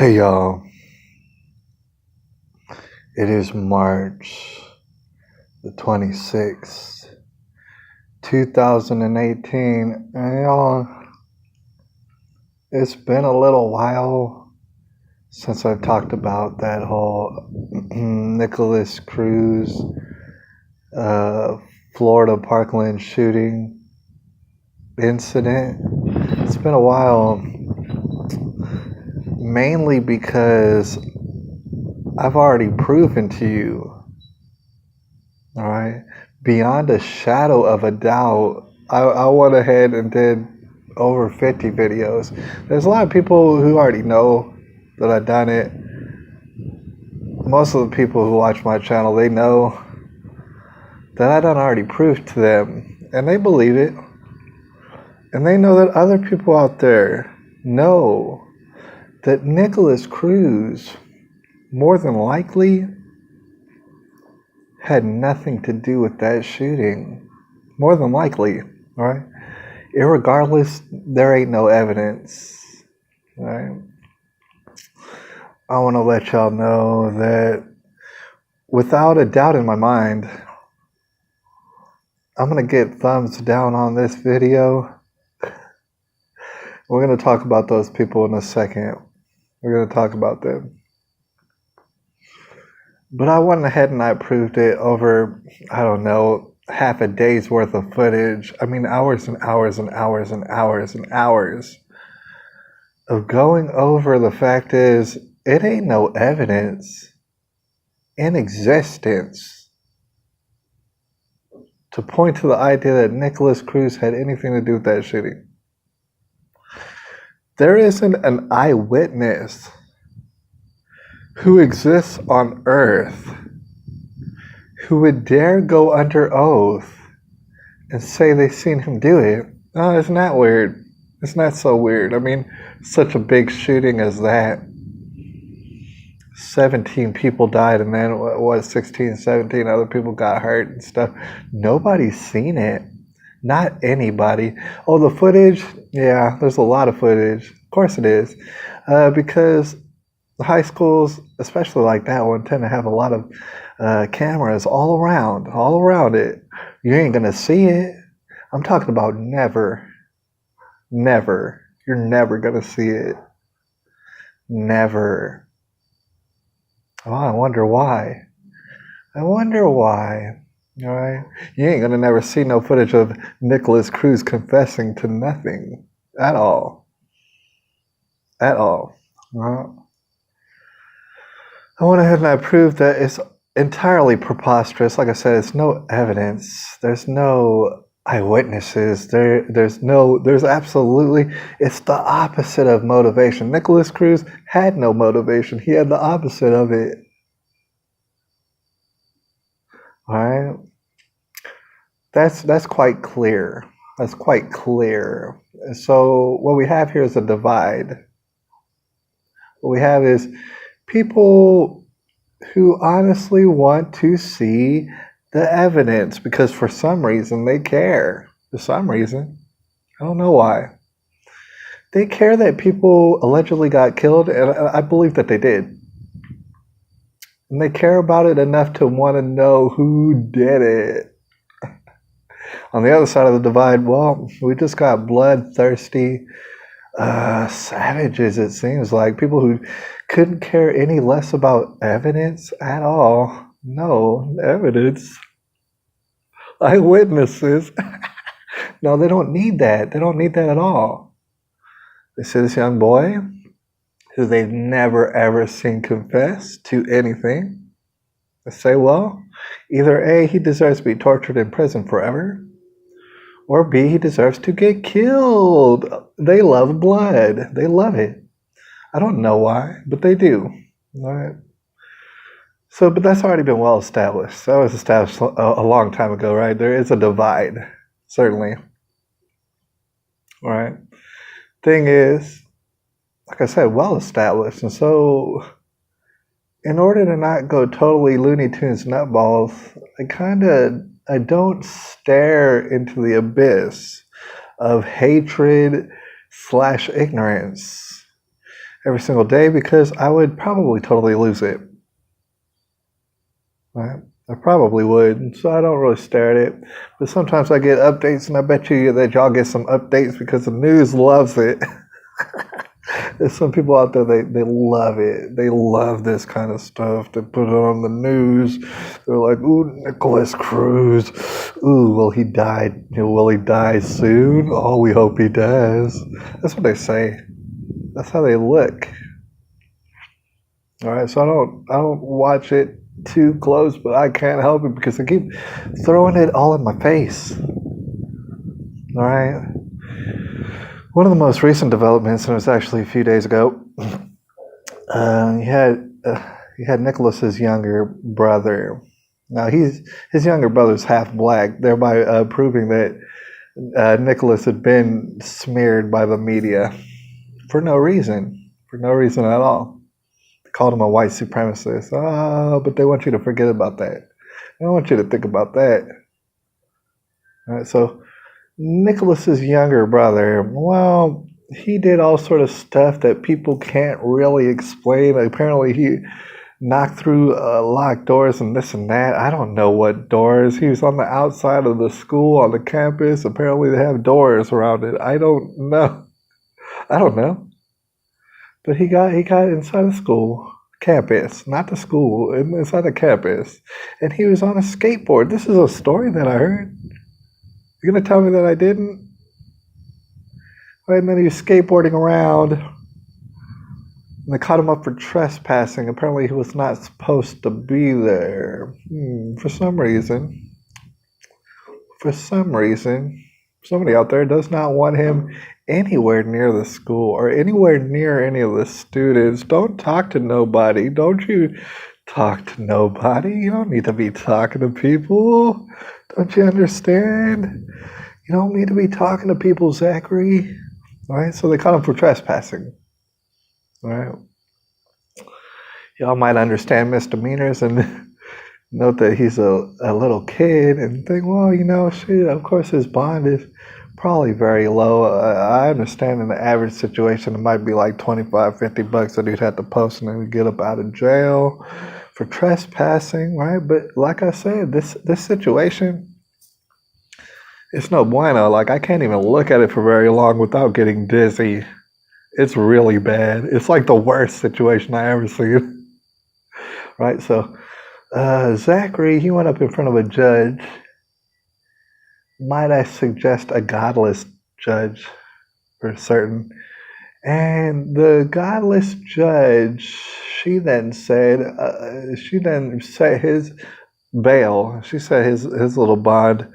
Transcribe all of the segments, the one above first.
Hey y'all, it is March the 26th, 2018, and y'all, it's been a little while since I've talked about that whole Nicholas Cruz, Florida Parkland shooting incident. It's been a while, mainly because I've already proven to you, all right, beyond a shadow of a doubt. I went ahead and did over 50 videos. There's a lot of people who already know that I've done it. Most of the people who watch my channel, they know that I done already proved to them, and they believe it. And they know that other people out there know that Nicholas Cruz more than likely had nothing to do with that shooting. More than likely, right? Irregardless, there ain't no evidence, right? I want to let y'all know that without a doubt in my mind, I'm going to get thumbs down on this video. We're going to talk about those people in a second. We're going to talk about them. But I went ahead and I proved it over, I don't know, half a day's worth of footage. I mean, hours and hours and hours and hours and hours of going over the fact is, it ain't no evidence in existence to point to the idea that Nicholas Cruz had anything to do with that shooting. There isn't an eyewitness who exists on earth who would dare go under oath and say they've seen him do it. Oh, isn't that weird? Isn't that so weird? I mean, such a big shooting as that. 17 people died, and then what, 16, 17 other people got hurt and stuff. Nobody's seen it. Not anybody. Oh, the footage? Yeah, there's a lot of footage. Of course it is. Because the high schools, especially like that one, tend to have a lot of cameras all around it. You ain't gonna see it. I'm talking about never. You're never gonna see it. Never. Oh, I wonder why. All right? You ain't gonna never see no footage of Nicholas Cruz confessing to nothing at all. Well, I went ahead and I proved that it's entirely preposterous. Like I said, it's no evidence. There's no eyewitnesses. There's absolutely, it's the opposite of motivation. Nicholas Cruz had no motivation. He had the opposite of it. All right? That's quite clear. That's quite clear. So what we have here is a divide. What we have is people who honestly want to see the evidence because for some reason they care. For some reason. I don't know why. They care that people allegedly got killed, and I believe that they did. And they care about it enough to want to know who did it. On the other side of the divide, well, we just got bloodthirsty savages, it seems like. People who couldn't care any less about evidence at all. No, evidence. Eyewitnesses. No, they don't need that. They don't need that at all. They see this young boy who they've never ever seen confess to anything. They say, well, either A, he deserves to be tortured in prison forever, or B, he deserves to get killed. They love blood. They love it. I don't know why, but they do. All right. So, but that's already been well established. That was established a long time ago, right? There is a divide, certainly. All right. Thing is, like I said, well established. And so, in order to not go totally Looney Tunes nutballs, I don't stare into the abyss of hatred / ignorance every single day because I would probably totally lose it. Right? I probably would, so I don't really stare at it. But sometimes I get updates, and I bet you that y'all get some updates because the news loves it. There's some people out there, they love it. They love this kind of stuff. They put it on the news. They're like, ooh, Nicholas Cruz. Ooh, will he die? Will he die soon? Oh, we hope he does. That's what they say. That's how they look. All right, so I don't watch it too close, but I can't help it because they keep throwing it all in my face. All right. One of the most recent developments, and it was actually a few days ago, you had Nicholas's younger brother. Now his younger brother's half black, thereby proving that Nicholas had been smeared by the media for no reason at all. They called him a white supremacist. But they want you to forget about that. They don't want you to think about that. All right, so Nicholas's younger brother, well, he did all sort of stuff that people can't really explain. Apparently, he knocked through locked doors and this and that. I don't know what doors. He was on the outside of the school, on the campus. Apparently, they have doors around it. I don't know. But he got inside the school campus, not the school, inside the campus, and he was on a skateboard. This is a story that I heard. You're going to tell me that I didn't? Right, and then he was skateboarding around, and they caught him up for trespassing. Apparently he was not supposed to be there. For some reason, somebody out there does not want him anywhere near the school or anywhere near any of the students. Don't talk to nobody. Don't you talk to nobody. You don't need to be talking to people. Don't you understand? You don't need to be talking to people, Zachary. All right, so they caught him for trespassing. All right. Y'all might understand misdemeanors and note that he's a little kid and think, well, shoot, of course his bond is probably very low. I understand in the average situation it might be like $25-$50 that he'd have to post and then he'd get up out of jail for trespassing, right? But like I said, this situation, it's no bueno. Like, I can't even look at it for very long without getting dizzy. It's really bad. It's like the worst situation I ever seen. Right? So Zachary, he went up in front of a judge. Might I suggest a godless judge for certain? And the godless judge, she then set his bail. She set his little bond,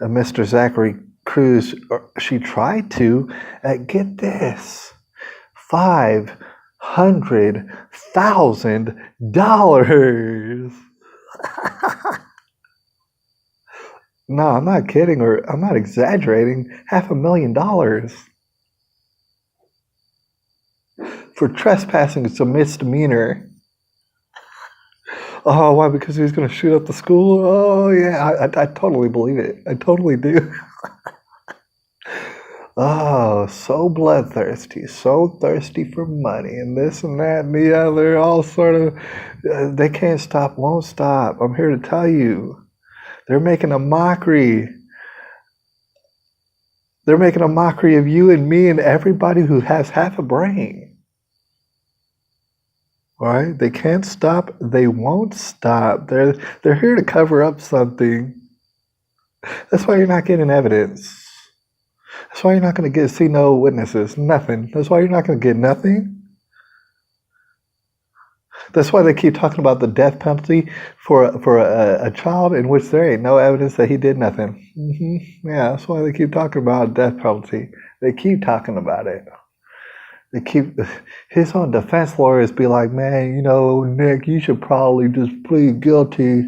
Mr. Zachary Cruz. She tried to get this, $500,000. No, I'm not kidding, or I'm not exaggerating. $500,000 for trespassing. It's a misdemeanor. Oh, why? Because he was going to shoot up the school? Oh, yeah, I totally believe it. I totally do. Oh, so bloodthirsty, so thirsty for money, and this and that and the other, all sort of, they can't stop, won't stop. I'm here to tell you. They're making a mockery. They're making a mockery of you and me and everybody who has half a brain. All right? They can't stop. They won't stop. They're here to cover up something. That's why you're not getting evidence. That's why you're not going to see no witnesses. Nothing. That's why you're not going to get nothing. That's why they keep talking about the death penalty for a child in which there ain't no evidence that he did nothing. Yeah, that's why they keep talking about death penalty. They keep talking about it. His own defense lawyers be like, man, Nick, you should probably just plead guilty.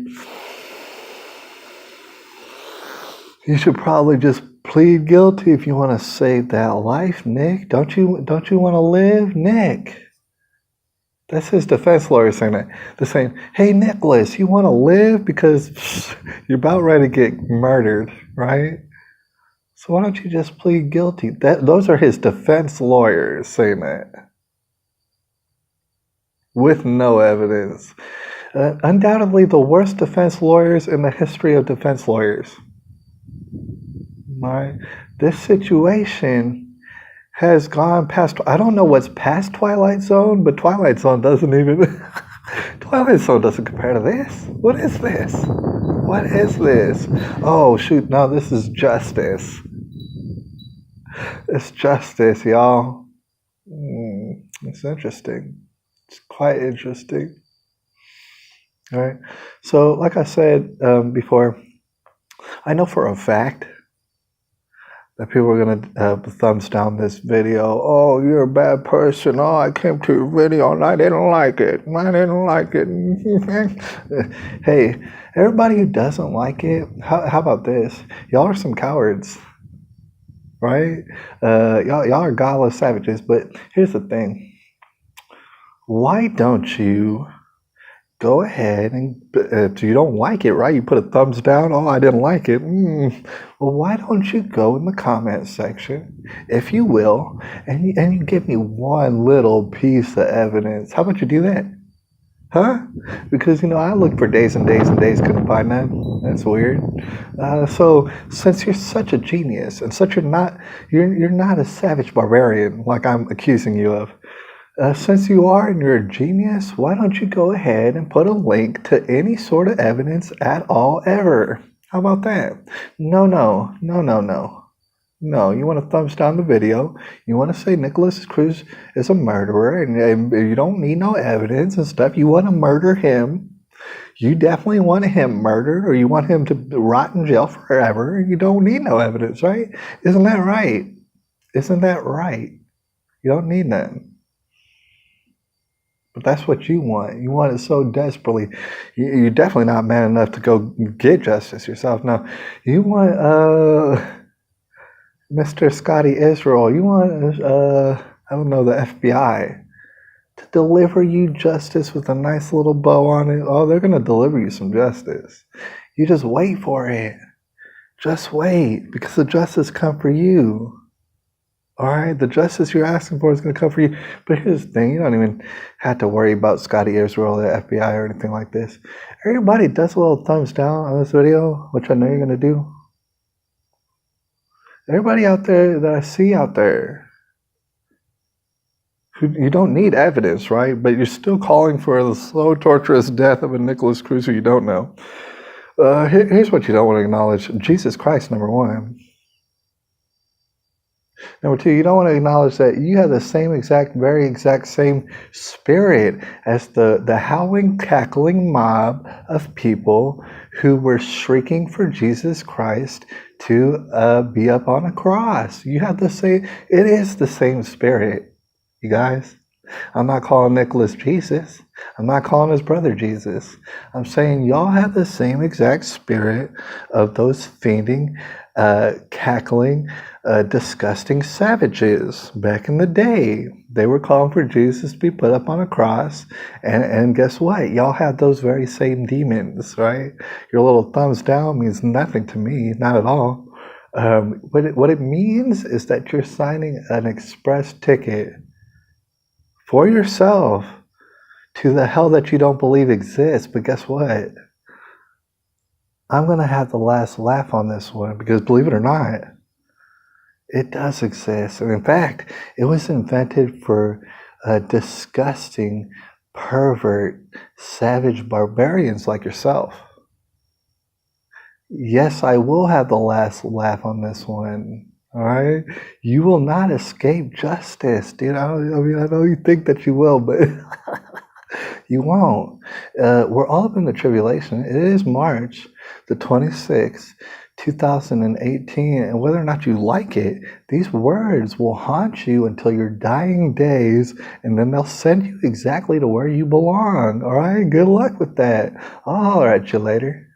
You should probably just plead guilty if you want to save that life, Nick. Don't you want to live, Nick? That's his defense lawyer saying that. They're saying, hey, Nicholas, you want to live because you're about ready to get murdered, right? So why don't you just plead guilty? Those are his defense lawyers saying that. with no evidence. Undoubtedly the worst defense lawyers in the history of defense lawyers. Right? This situation has gone past, I don't know what's past Twilight Zone, but Twilight Zone doesn't even, Twilight Zone doesn't compare to this. What is this? What is this? Oh, shoot, no, this is justice. It's justice, y'all. It's interesting. It's quite interesting. All right. So, like I said before, I know for a fact that people are going to thumbs down this video. Oh, you're a bad person. Oh, I came to your video and I didn't like it. I didn't like it. Hey, everybody who doesn't like it, how about this? Y'all are some cowards, right? Y'all are godless savages. But here's the thing. Why don't you go ahead and, if you don't like it, right, you put a thumbs down. Oh, I didn't like it. Well, why don't you go in the comment section, if you will, and you give me one little piece of evidence. How about you do that? Huh? Because, I looked for days and days and days, couldn't find none. That's weird. So since you're such a genius and you're not a savage barbarian like I'm accusing you of, since you are and you're a genius, why don't you go ahead and put a link to any sort of evidence at all ever? How about that? No. No, you want to thumbs down the video. You want to say Nicholas Cruz is a murderer and you don't need no evidence and stuff. You want to murder him. You definitely want him murdered, or you want him to rot in jail forever. You don't need no evidence, right? Isn't that right? Isn't that right? You don't need none. But that's what you want. You want it so desperately. You're definitely not man enough to go get justice yourself. No, you want Mr. Scotty Israel. You want I don't know, the FBI to deliver you justice with a nice little bow on it. Oh, they're gonna deliver you some justice. You just wait for it. Just wait, because the justice come for you. All right, the justice you're asking for is going to come for you. But here's the thing, you don't even have to worry about Scotty Israel or the FBI or anything like this. Everybody does a little thumbs down on this video, which I know you're going to do. Everybody out there that I see out there, you don't need evidence, right? But you're still calling for the slow, torturous death of a Nicholas Cruz who you don't know. Here's what you don't want to acknowledge. Jesus Christ, number one. Number two, you don't want to acknowledge that you have the very exact same spirit as the howling, cackling mob of people who were shrieking for Jesus Christ to be up on a cross. You have the same, it is the same spirit, you guys. I'm not calling Nicholas Jesus. I'm not calling his brother Jesus. I'm saying y'all have the same exact spirit of those fiending, cackling, disgusting savages. Back in the day, they were calling for Jesus to be put up on a cross, and guess what? Y'all have those very same demons, right? Your little thumbs down means nothing to me, not at all. What it means is that you're signing an express ticket for yourself to the hell that you don't believe exists. But guess what? I'm going to have the last laugh on this one, because believe it or not, it does exist. And in fact, it was invented for disgusting, pervert, savage barbarians like yourself. Yes, I will have the last laugh on this one. All right? You will not escape justice, dude. I know you think that you will, but you won't. We're all up in the tribulation. It is March the 26th, 2018, and whether or not you like it, these words will haunt you until your dying days, and then they'll send you exactly to where you belong. All right? Good luck with that. I'll holler at you later.